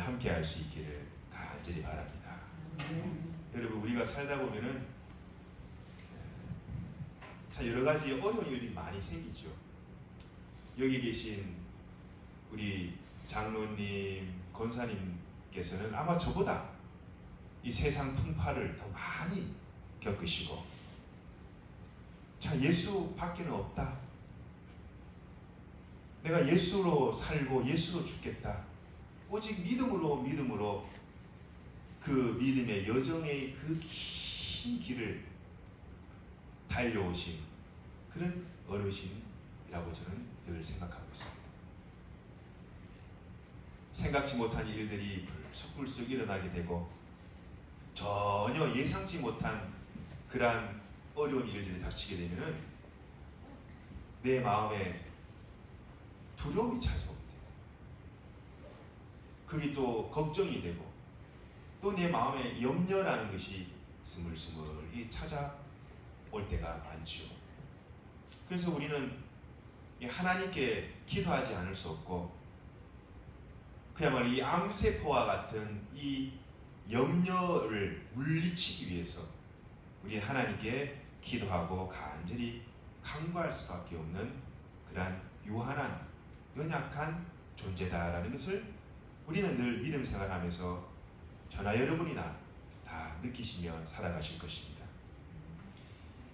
함께 할 수 있기를 간절히 바랍니다. 여러분, 우리가 살다 보면은 참 여러 가지 어려운 일들이 많이 생기죠. 여기 계신 우리 장로님, 권사님께서는 아마 저보다 이 세상 풍파를 더 많이 겪으시고, 자, 예수 밖에는 없다. 내가 예수로 살고 예수로 죽겠다. 오직 믿음으로 그 믿음의 여정의 그 긴 길을 달려오신 그런 어르신이라고 저는 늘 생각하고 있습니다. 생각지 못한 일들이 불쑥불쑥 일어나게 되고 전혀 예상치 못한 그러한 어려운 일들이 닥치게 되면은 내 마음에 두려움이 찾아옵니다. 그게 또 걱정이 되고 또 내 마음에 염려라는 것이 스물스물 찾아올 때가 많죠. 그래서 우리는 하나님께 기도하지 않을 수 없고 그야말로 이 암세포와 같은 이 염려를 물리치기 위해서 우리 하나님께 기도하고 간절히 간구할 수밖에 없는 그러한 유한한 연약한 존재다라는 것을 우리는 늘 믿음 생활하면서 저나 여러분이나 다 느끼시며 살아가실 것입니다.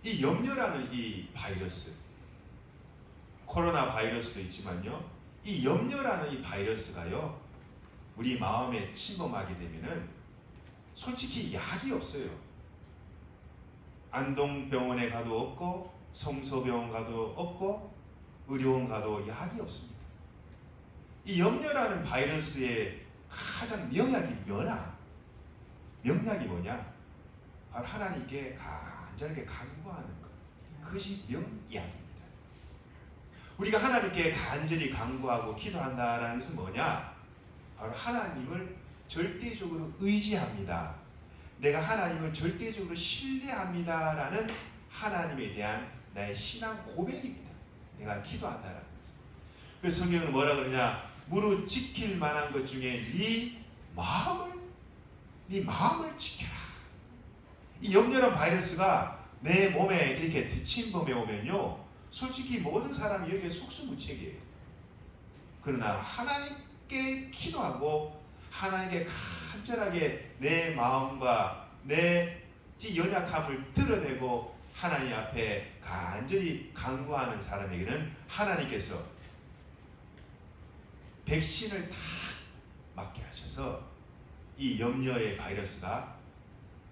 이 염려라는 이 바이러스, 코로나 바이러스도 있지만요, 이 염려라는 이 바이러스가요, 우리 마음에 침범하게 되면은 솔직히 약이 없어요. 안동병원에 가도 없고 성서병원 가도 없고 의료원 가도 약이 없습니다. 이 염려라는 바이러스의 가장 명약이 명약이 뭐냐? 바로 하나님께 간절하게 간구하는 것. 그것이 명약입니다. 우리가 하나님께 간절히 간구하고 기도한다라는 것은 뭐냐? 바로 하나님을 절대적으로 의지합니다. 내가 하나님을 절대적으로 신뢰합니다라는 하나님에 대한 나의 신앙 고백입니다. 내가 기도한다라는 것. 그 성경은 뭐라 그러냐? 무릇 지킬 만한 것 중에 네 마음을 지켜라. 이 염려란 바이러스가 내 몸에 이렇게 침범해 오면요, 솔직히 모든 사람이 여기에 속수무책이에요. 그러나 하나님께 기도하고 하나님께 간절하게 내 마음과 내 연약함을 드러내고 하나님 앞에 간절히 간구하는 사람에게는 하나님께서 백신을 다 맞게 하셔서 이 염려의 바이러스가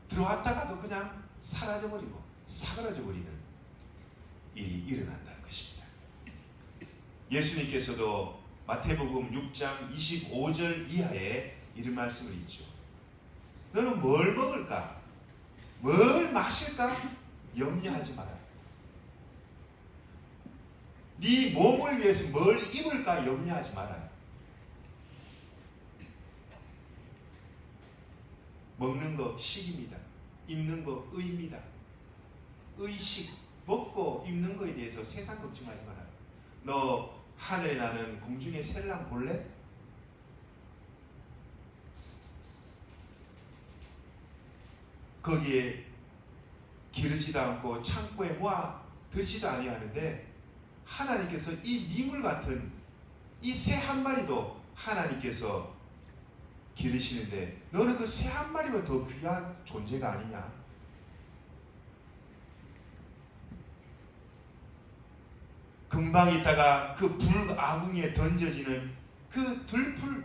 들어왔다가도 그냥 사라져버리고 사그라져버리는 일이 일어난다는 것입니다. 예수님께서도 마태복음 6장 25절 이하에 이런 말씀을 있죠. 너는 뭘 먹을까? 뭘 마실까? 염려하지 마라. 네 몸을 위해서 뭘 입을까? 염려하지 마라. 먹는 거 식입니다. 입는 거 의입니다. 의식, 먹고 입는 거에 대해서 세상 걱정하지 마라. 너 하늘에 나는 공중의 새를 볼래? 거기에 기르지도 않고 창고에 모아 들지도 아니하는데 하나님께서 이 미물 같은 이 새 한 마리도 하나님께서 기르시는데 너는 그 새 한 마리가 더 귀한 존재가 아니냐? 금방 있다가 그 불아궁에 던져지는 그 들풀,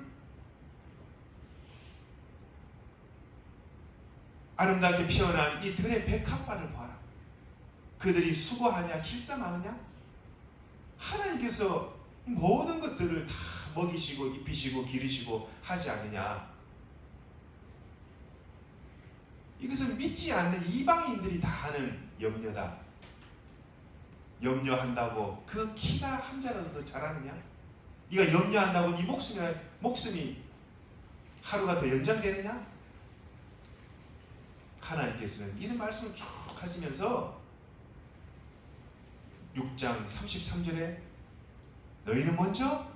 아름답게 피어난 이 들의 백합화를 봐라. 그들이 수고하냐 길쌈하느냐? 하나님께서 모든 것들을 다 먹이시고 입히시고 기르시고 하지 않느냐? 이것은 믿지 않는 이방인들이 다 하는 염려다. 염려한다고 그 키가 한 자라도 더 자라느냐? 네가 염려한다고 네 목숨이 하루가 더 연장되느냐? 하나님께서는 이런 말씀을 쭉 하시면서 6장 33절에 너희는 먼저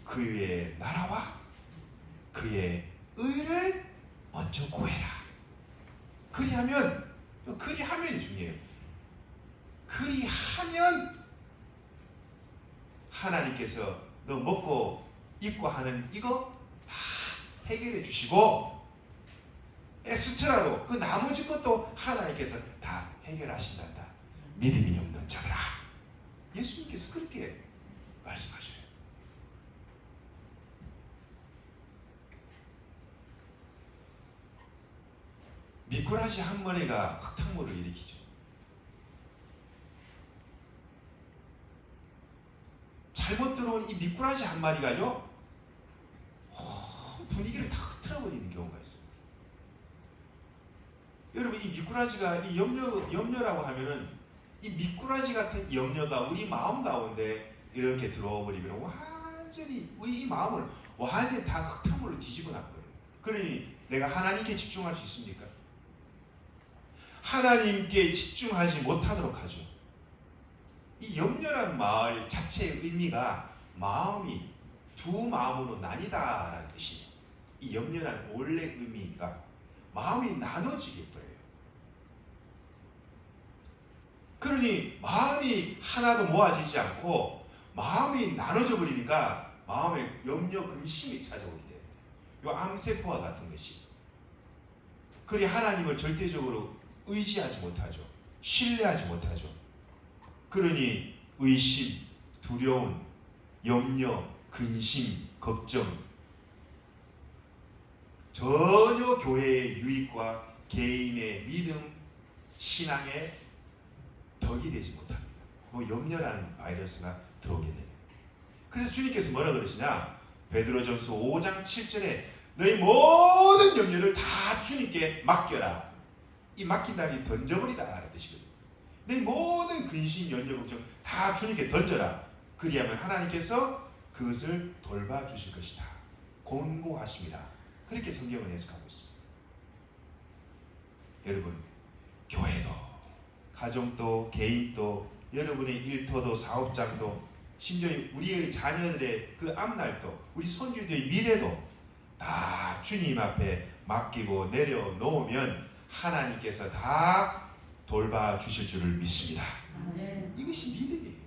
그의 나라와 그의 의를 먼저 구해라. 그리하면이 중요해요. 그리하면 하나님께서 너 먹고 입고 하는 이거 다 해결해 주시고 에스트라로 그 나머지 것도 하나님께서 다 해결하신단다. 믿음이 없는 자들아. 예수님께서 그렇게 말씀하셔요. 미꾸라지 한 마리가 흙탕물을 일으키죠. 잘못 들어온 이 미꾸라지 한 마리가요, 분위기를 다 흐트러버리는 경우가 있어요. 여러분, 이 미꾸라지가 이 염려라고 하면은 이 미꾸라지 같은 염려가 우리 마음 가운데 이렇게 들어와 버리면 완전히 우리 이 마음을 완전히 다 흙탕물로 뒤집어 놨거든요. 그러니 내가 하나님께 집중할 수 있습니까? 하나님께 집중하지 못하도록 하죠. 이 염려라는 말 자체의 의미가 마음이 두 마음으로 나뉘다라는 뜻이에요. 이 염려라는 원래 의미가 마음이 나눠지게 버려요. 그러니 마음이 하나도 모아지지 않고 마음이 나눠져 버리니까 마음에 염려, 근심이 찾아오게 돼요. 이 암세포와 같은 것이. 그리 하나님을 절대적으로 의지하지 못하죠. 신뢰하지 못하죠. 그러니 의심, 두려움, 염려, 근심, 걱정, 전혀 교회의 유익과 개인의 믿음, 신앙에 덕이 되지 못합니다. 염려라는 바이러스가 들어오게 됩니다. 그래서 주님께서 뭐라 그러시냐? 베드로전서 5장 7절에 너희 모든 염려를 다 주님께 맡겨라. 이 맡긴다는 게 던져버리다 라는 뜻이거든요. 내 모든 근심, 염려, 걱정 다 주님께 던져라. 그리하면 하나님께서 그것을 돌봐주실 것이다. 권고하십니다. 그렇게 성경을 해석하고 있습니다. 여러분, 교회도, 가정도, 개인도, 여러분의 일터도, 사업장도, 심지어 우리의 자녀들의 그 앞날도, 우리 손주들의 미래도 다 주님 앞에 맡기고 내려놓으면 하나님께서 다 돌봐주실 줄을 믿습니다. 이것이 믿음이에요.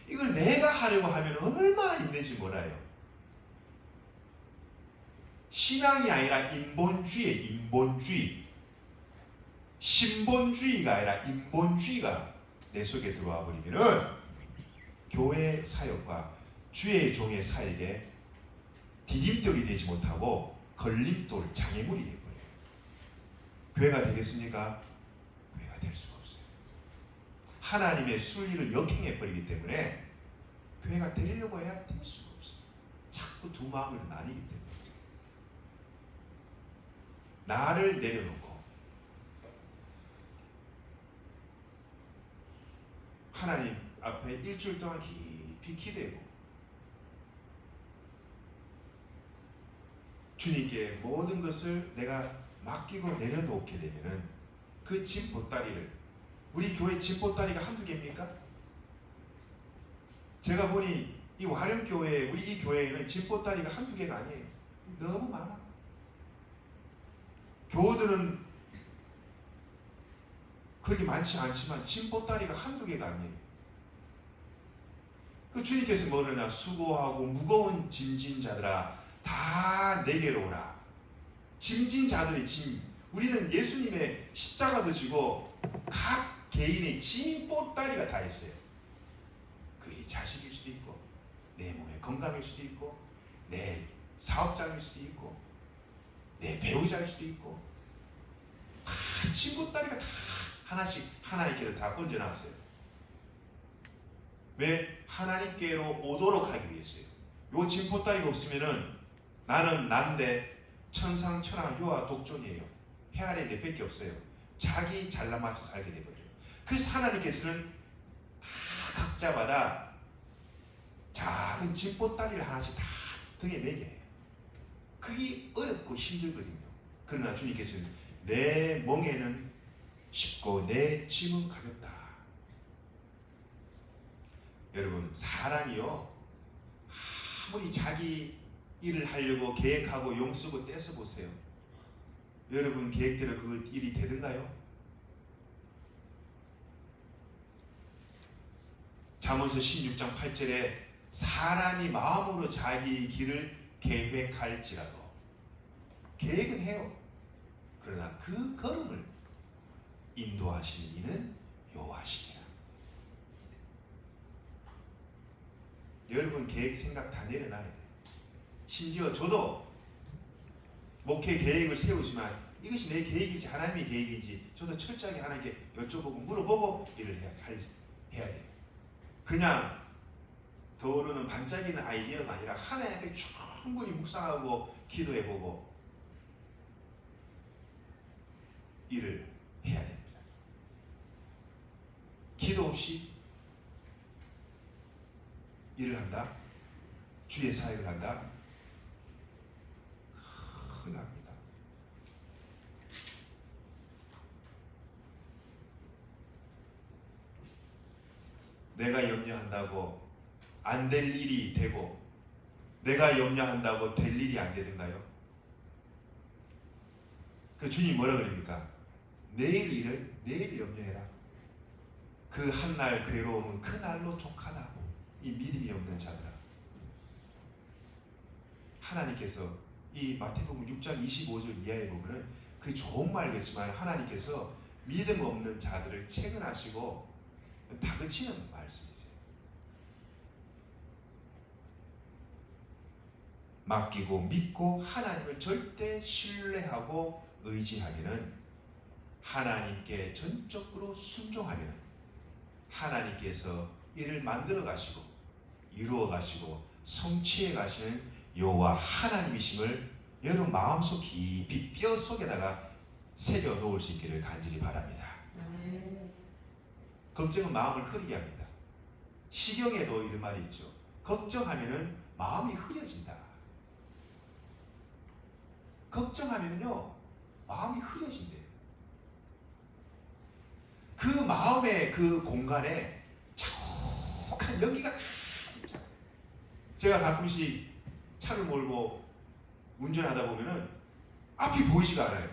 이걸 내가 하려고 하면 얼마나 힘든지 몰라요. 신앙이 아니라 인본주의예요. 인본주의. 신본주의가 아니라 인본주의가 내 속에 들어와 버리면은 교회 사역과 주의 종의 사역에 디딤돌이 되지 못하고 걸림돌, 장애물이 되어버려요. 교회가 되겠습니까? 교회가 될 수가 없어요. 하나님의 순리를 역행해버리기 때문에 교회가 되려고 해야 될 수가 없어요. 자꾸 두 마음으로 나뉘기 때문에. 나를 내려놓고 하나님 앞에 일주일 동안 깊이 기대고 주님께 모든 것을 내가 맡기고 내려놓게 되면은 그 짐 보따리를, 우리 교회 짐 보따리가 한두 개입니까? 제가 보니 이 화령교회, 우리 이 교회에는 짐 보따리가 한두 개가 아니에요. 너무 많아. 교우들은 그렇게 많지 않지만 짐 보따리가 한두 개가 아니에요. 그 주님께서 뭐느냐? 수고하고 무거운 짐진 자들아 다 내게로 오라. 짐진 자들의 짐. 우리는 예수님의 십자가도 지고 각 개인의 짐 보따리가 다 있어요. 그게 자식일 수도 있고 내 몸의 건강일 수도 있고 내 사업장일 수도 있고 내 배우자일 수도 있고 다 짐 보따리가 다 하나씩 하나님께서 다 얹어놨어요. 왜? 하나님께로 오도록 하기 위해서요. 요 짐 보따리가 없으면은 나는 난데 천상천하 유아 독존이에요. 해 아래 내밖에 없어요. 자기 잘나마서 살게 돼버려요. 그래서 하나님께서는 다 각자마다 작은 짐 보따리를 하나씩 다 등에 매게 해요. 그게 어렵고 힘들거든요. 그러나 주님께서는 내 멍에는 쉽고 내 짐은 가볍다. 여러분, 사람이요 아무리 자기 일을 하려고 계획하고 용 쓰고 떼서 보세요. 여러분 계획대로 그 일이 되던가요? 잠언서 16장 8절에 사람이 마음으로 자기 길을 계획할지라도 계획은 해요. 그러나 그 걸음을 인도하시는 이는 여호와시니라. 여러분 계획 생각 다 내려놔야 돼요. 심지어 저도 목회 계획을 세우지만 이것이 내 계획이지 하나님의 계획인지 저도 철저하게 하나님께 여쭤보고 물어보고 일을 해야 돼요. 그냥 떠오르는 반짝이는 아이디어가 아니라 하나님께 충분히 묵상하고 기도해보고 일을 해야 됩니다. 기도 없이 일을 한다? 주의 사역을 한다? 큰일 납니다. 내가 염려한다고 안 될 일이 되고 내가 염려한다고 될 일이 안 되던가요? 그 주님 뭐라 그럽니까? 내일 일은 내일 염려해라. 그 한날 괴로움은 그날로 족하다. 이 믿음이 없는 자들아. 하나님께서 이 마태복음 6장 25절 이하에 보면은 그 좋은 말이겠지만 하나님께서 믿음 없는 자들을 채근하시고 다그치는 말씀이세요. 맡기고 믿고 하나님을 절대 신뢰하고 의지하면은 하나님께 전적으로 순종하면은 하나님께서 이를 만들어 가시고 이루어 가시고 성취해 가시는 여호와 하나님이심을 여러분 마음속 깊이 뼈 속에다가 새겨 놓을 수 있기를 간절히 바랍니다. 걱정은 마음을 흐리게 합니다. 시경에도 이런 말이 있죠. 걱정하면은 마음이 흐려진다. 걱정하면요 마음이 흐려진대요. 그 마음의 그 공간에 자욱한 연기가 가득 차요. 제가 가끔씩 차를 몰고 운전하다 보면은 앞이 보이지가 않아요.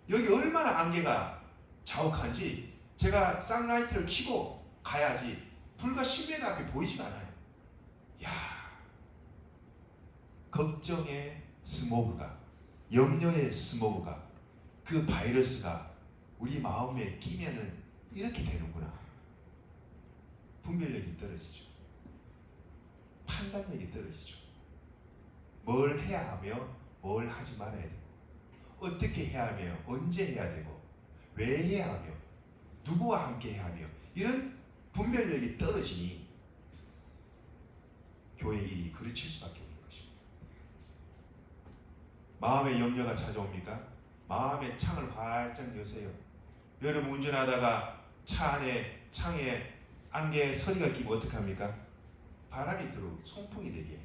여기 얼마나 안개가 자욱한지 제가 쌍라이트를 켜고 가야지 불과 10m 앞이 보이지가 않아요. 야, 걱정의 스모그가, 염려의 스모그가, 그 바이러스가 우리 마음에 끼면은 이렇게 되는구나. 분별력이 떨어지죠. 판단력이 떨어지죠. 뭘 해야 하며 뭘 하지 말아야 되고, 어떻게 해야 하며 언제 해야 되고, 왜 해야 하며 누구와 함께 해야 하며, 이런 분별력이 떨어지니 교회 일이 그르칠 수밖에 없는 것입니다. 마음의 염려가 찾아옵니까? 마음의 창을 활짝 여세요. 여러분 운전하다가 차 안에 창에 안개에 서리가 끼면 어떡합니까? 바람이 들어오고 송풍이 되게 해요.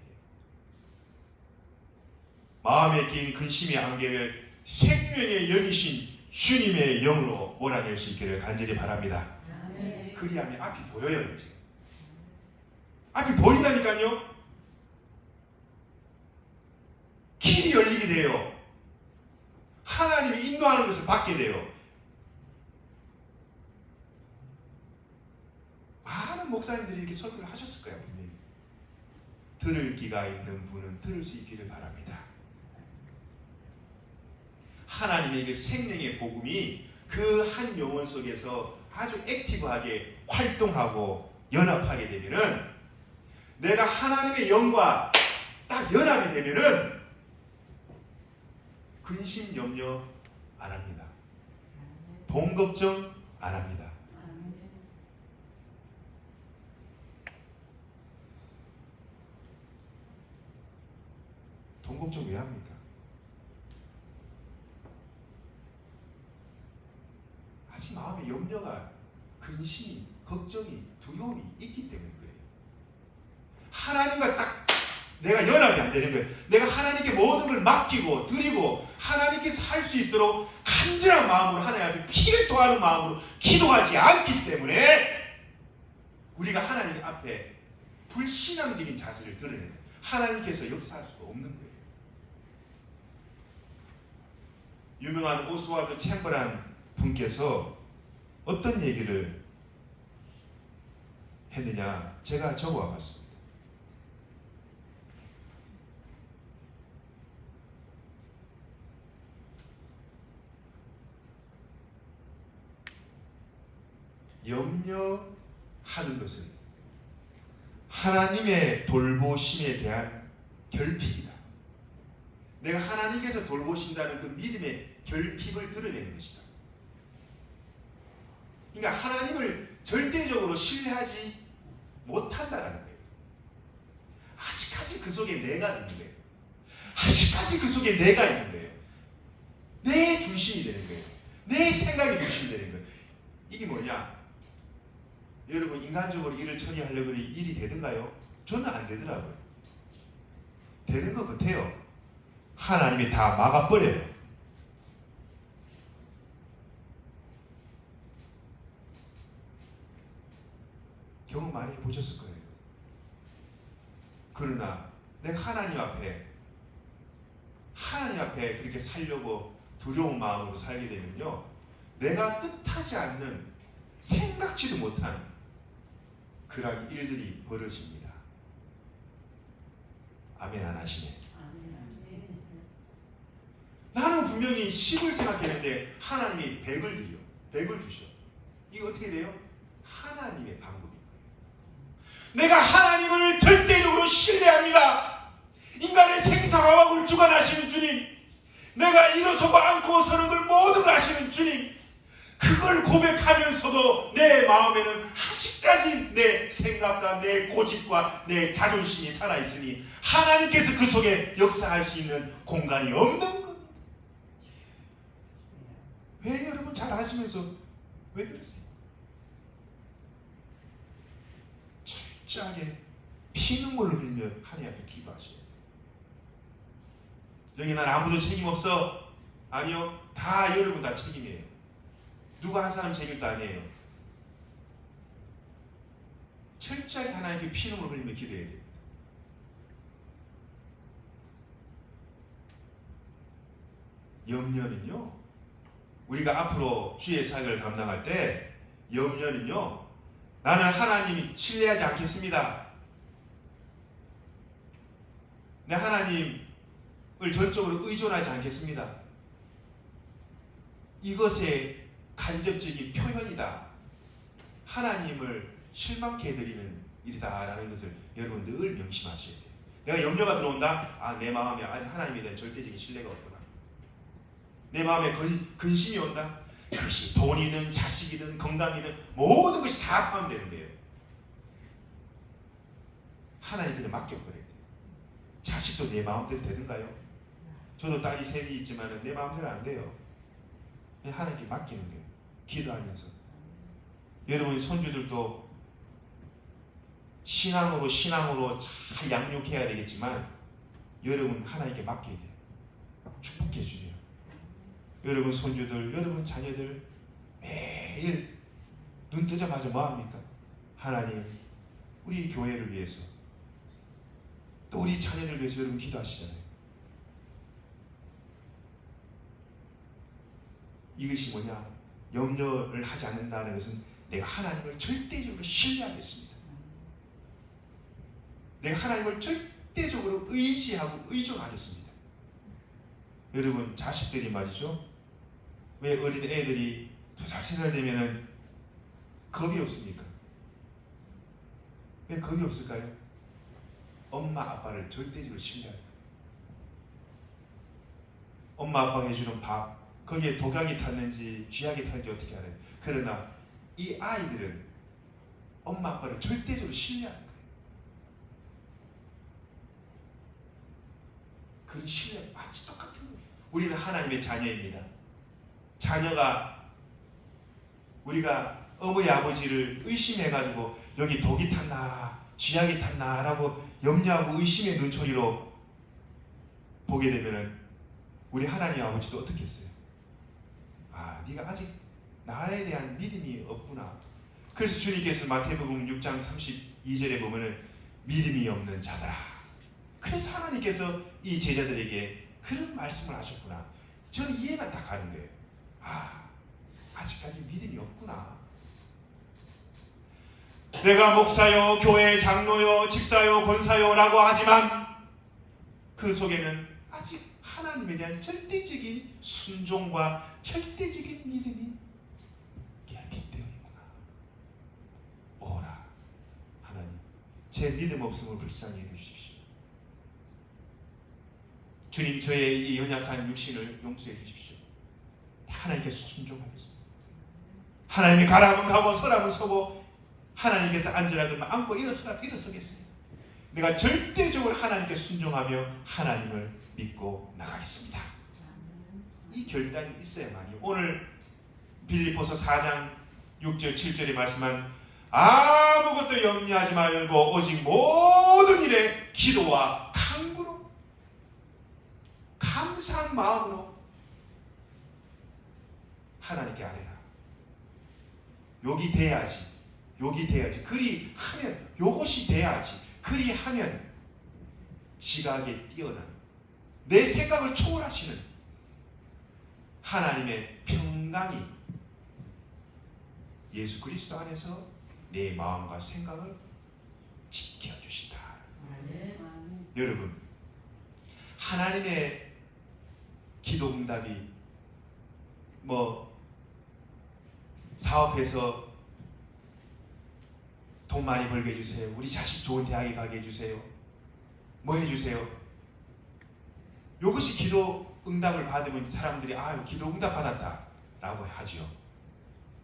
마음에 끼인 근심의 안개를 생명의 영이신 주님의 영으로 몰아낼 수 있기를 간절히 바랍니다. 그리하면 앞이 보여요. 이제 앞이 보인다니까요. 길이 열리게 돼요. 하나님이 인도하는 것을 받게 돼요. 많은 목사님들이 이렇게 설교를 하셨을 거예요. 분명히. 들을 귀가 있는 분은 들을 수 있기를 바랍니다. 하나님의 그 생명의 복음이 그 한 영혼 속에서 아주 액티브하게 활동하고 연합하게 되면은, 내가 하나님의 영과 딱 연합이 되면은 근심 염려 안 합니다. 돈 걱정 안 합니다. 돈 걱정 왜 합니까? 아직 마음에 염려가, 근심이, 걱정이, 두려움이 있기 때문에 그래요. 하나님과 딱 내가 연합이 안 되는 거예요. 내가 하나님께 모든 걸 맡기고 드리고 하나님께서 할 수 있도록 간절한 마음으로 하나님 앞에 피를 토하는 마음으로 기도하지 않기 때문에 우리가 하나님 앞에 불신앙적인 자세를 드러내는 거예요. 하나님께서 역사할 수가 없는 거예요. 유명한 오스왈드 챔버란 분께서 어떤 얘기를 했느냐, 제가 적어와 봤습니다. 염려하는 것은 하나님의 돌보심에 대한 결핍이다. 내가 하나님께서 돌보신다는 그 믿음의 결핍을 드러내는 것이다. 그러니까 하나님을 절대적으로 신뢰하지 못한다는 거예요. 아직까지 그 속에 내가 있는 거예요. 아직까지 그 속에 내가 있는 거예요. 내 중심이 되는 거예요. 내 생각이 중심이 되는 거예요. 이게 뭐냐? 여러분, 인간적으로 일을 처리하려고 일이 되든가요? 저는 안 되더라고요. 되는 것 같아요. 하나님이 다 막아버려요. 경험 많이 해보셨을 거예요. 그러나 내가 하나님 앞에 그렇게 살려고 두려운 마음으로 살게 되면요, 내가 뜻하지 않는, 생각지도 못한 그러한 일들이 벌어집니다. 아멘 안 하시네. 나는 분명히 10을 생각했는데 하나님이 100을 주셔. 이거 어떻게 돼요? 하나님의 방법입니다. 내가 하나님을 절대적으로 신뢰합니다. 인간의 생사화복을 주관하시는 주님, 내가 일어서고 앉고 서는 걸 모든 걸 아시는 주님, 그걸 고백하면서도 내 마음에는 아직까지 내 생각과 내 고집과 내 자존심이 살아있으니 하나님께서 그 속에 역사할 수 있는 공간이 없는 겁니다. 왜 여러분 잘 아시면서 왜 그러세요? 철저하게 피눈물을 흘리며 하나님 앞에 기도하셔야 돼요. 여기 난 아무도 책임 없어. 아니요, 다 여러분 다 책임이에요. 누가 한 사람 책임도 아니에요. 철저하게 하나님께 피눈물을 흘리며 기도해야 됩니다. 염려는요, 우리가 앞으로 주의 사역을 감당할 때 염려는요, 나는 하나님 신뢰하지 않겠습니다. 내 하나님을 전적으로 의존하지 않겠습니다. 이것의 간접적인 표현이다. 하나님을 실망케 해드리는 일이다라는 것을 여러분 늘 명심하셔야 돼요. 내가 염려가 들어온다? 아, 내 마음에 아직 하나님에 대한 절대적인 신뢰가 없구나. 내 마음에 근심이 온다? 그것이 돈이든 자식이든 건강이든 모든 것이 다 포함되는 거예요. 하나님 그냥 맡겨버려야 돼요. 자식도 내 마음대로 되든가요? 저도 딸이 셋이 있지만 내 마음대로 안 돼요. 그냥 하나님께 맡기는 거예요. 기도하면서. 여러분 손주들도 신앙으로 잘 양육해야 되겠지만 여러분 하나님께 맡겨야 돼요. 축복해 주세요. 여러분 손주들, 여러분 자녀들 매일 눈 뜨자마자 뭐합니까? 하나님, 우리 교회를 위해서 또 우리 자녀를 위해서 여러분 기도하시잖아요. 이것이 뭐냐? 염려를 하지 않는다는 것은 내가 하나님을 절대적으로 신뢰하겠습니다. 내가 하나님을 절대적으로 의지하고 의존하겠습니다. 여러분 자식들이 말이죠, 왜 어린 애들이 2살, 3살 되면은 겁이 없습니까? 왜 겁이 없을까요? 엄마 아빠를 절대적으로 신뢰할 거예요. 엄마 아빠가 해주는 밥, 거기에 독약이 탔는지 쥐약이 탔는지 어떻게 알아요? 그러나 이 아이들은 엄마 아빠를 절대적으로 신뢰하는 거예요. 그런 신뢰 마치 똑같은 거예요. 우리는 하나님의 자녀입니다. 자녀가 우리가 어머니 아버지를 의심해가지고 여기 독이 탔나 쥐약이 탔나 라고 염려하고 의심의 눈초리로 보게 되면은 우리 하나님 아버지도 어떻게 했어요? 아, 네가 아직 나에 대한 믿음이 없구나. 그래서 주님께서 마태복음 6장 32절에 보면은 믿음이 없는 자들아, 그래서 하나님께서 이 제자들에게 그런 말씀을 하셨구나. 저는 이해가 다 가는 거예요. 아직까지 믿음이 없구나. 내가 목사요, 교회 장로요, 집사요, 권사요 라고 하지만 그 속에는 아직 하나님에 대한 절대적인 순종과 절대적인 믿음이 결핍되어 있구나. 오라 하나님, 제 믿음 없음을 불쌍히 해주십시오. 주님, 저의 이 연약한 육신을 용서해 주십시오. 하나님께서 순종하겠습니다. 하나님이 가라면 가고 서라면 서고 하나님께서 앉으라 그러면 앉고 일어서라 일어서겠습니다. 내가 절대적으로 하나님께 순종하며 하나님을 믿고 나가겠습니다. 이 결단이 있어야만이 오늘 빌립보서 4장 6절 7절에 말씀한 아무것도 염려하지 말고 오직 모든 일에 기도와 간구로 감사한 마음으로 하나님께 아뢰라. 여기 돼야지. 그리 하면, 요것이 돼야지. 그리 하면 지각에 뛰어난 내 생각을 초월하시는 하나님의 평강이 예수 그리스도 안에서 내 마음과 생각을 지켜주신다. 여러분, 하나님의 기도 응답이 사업해서 돈 많이 벌게 해주세요. 우리 자식 좋은 대학에 가게 해주세요. 뭐 해주세요. 이것이 기도 응답을 받으면 사람들이 기도 응답 받았다 라고 하지요.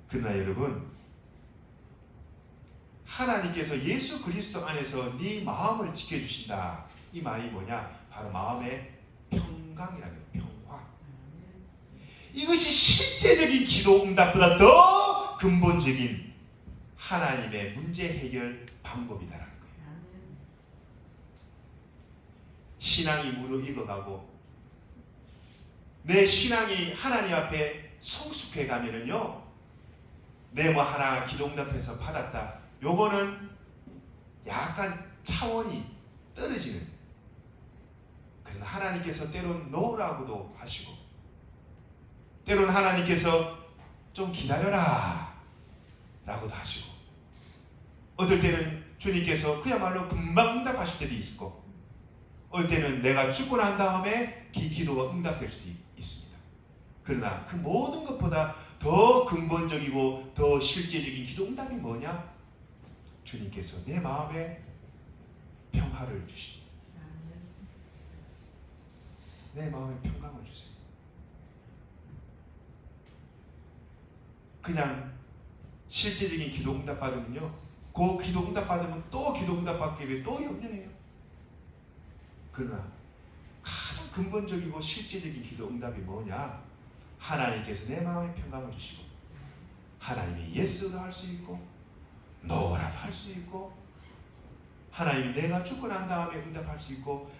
그러나 여러분, 하나님께서 예수 그리스도 안에서 네 마음을 지켜주신다. 이 말이 뭐냐? 바로 마음의 평강이라는 거예요. 평화. 이것이 실제적인 기도 응답보다 더 근본적인 하나님의 문제 해결 방법이다라는 거예요. 신앙이 무르익어가고 내 신앙이 하나님 앞에 성숙해 가면은요, 내 하나 기도 응답해서 받았다. 요거는 약간 차원이 떨어지는. 그러나 하나님께서 때론 놓으라고도 하시고, 때론 하나님께서 좀 기다려라 라고도 하시고, 어떨 때는 주님께서 그야말로 금방 응답하실 때도 있고, 어떨 때는 내가 죽고 난 다음에 기도가 응답될 수도 있습니다. 그러나 그 모든 것보다 더 근본적이고 더 실제적인 기도 응답이 뭐냐? 주님께서 내 마음에 평화를 주십니다. 내 마음에 평강을 주세요. 그냥 실제적인 기도 응답 받으면요, 그 기도 응답 받으면 또 기도 응답 받기 위해 또 염려해요. 그러나 가장 근본적이고 실제적인 기도 응답이 뭐냐? 하나님께서 내 마음에 평강을 주시고, 하나님이 예스도 할 수 있고 노라도 할 수 있고, 하나님이 내가 죽고 난 다음에 응답할 수 있고,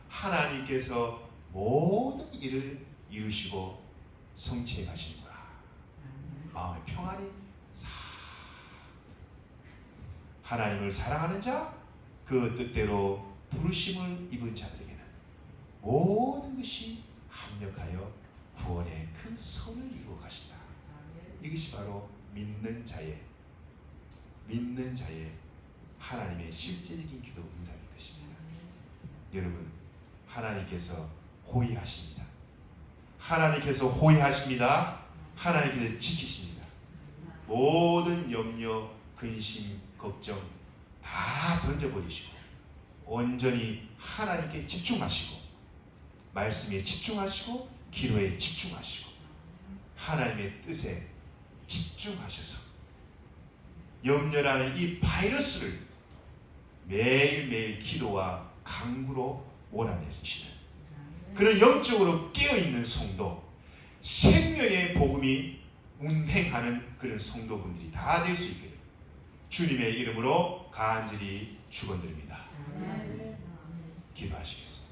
하나님께서 모든 일을 이루시고 성취해 가시는구나. 마음의 평안이 하나님을 사랑하는 자, 그 뜻대로 부르심을 입은 자들에게는 모든 것이 합력하여 구원의 큰 선을 이루어 가신다. 이것이 바로 믿는 자의 하나님의 실제적인 기도 응답인 것입니다. 여러분, 하나님께서 호의하십니다. 하나님께서 호의하십니다. 하나님께서 지키십니다. 모든 염려, 근심, 걱정 다 던져버리시고 온전히 하나님께 집중하시고, 말씀에 집중하시고, 기도에 집중하시고, 하나님의 뜻에 집중하셔서 염려라는 이 바이러스를 매일매일 기도와 간구로 몰아내시는 그런 영적으로 깨어있는 성도, 생명의 복음이 운행하는 그런 성도분들이 다 될 수 있게 주님의 이름으로 간절히 축원드립니다. 기도하시겠습니다.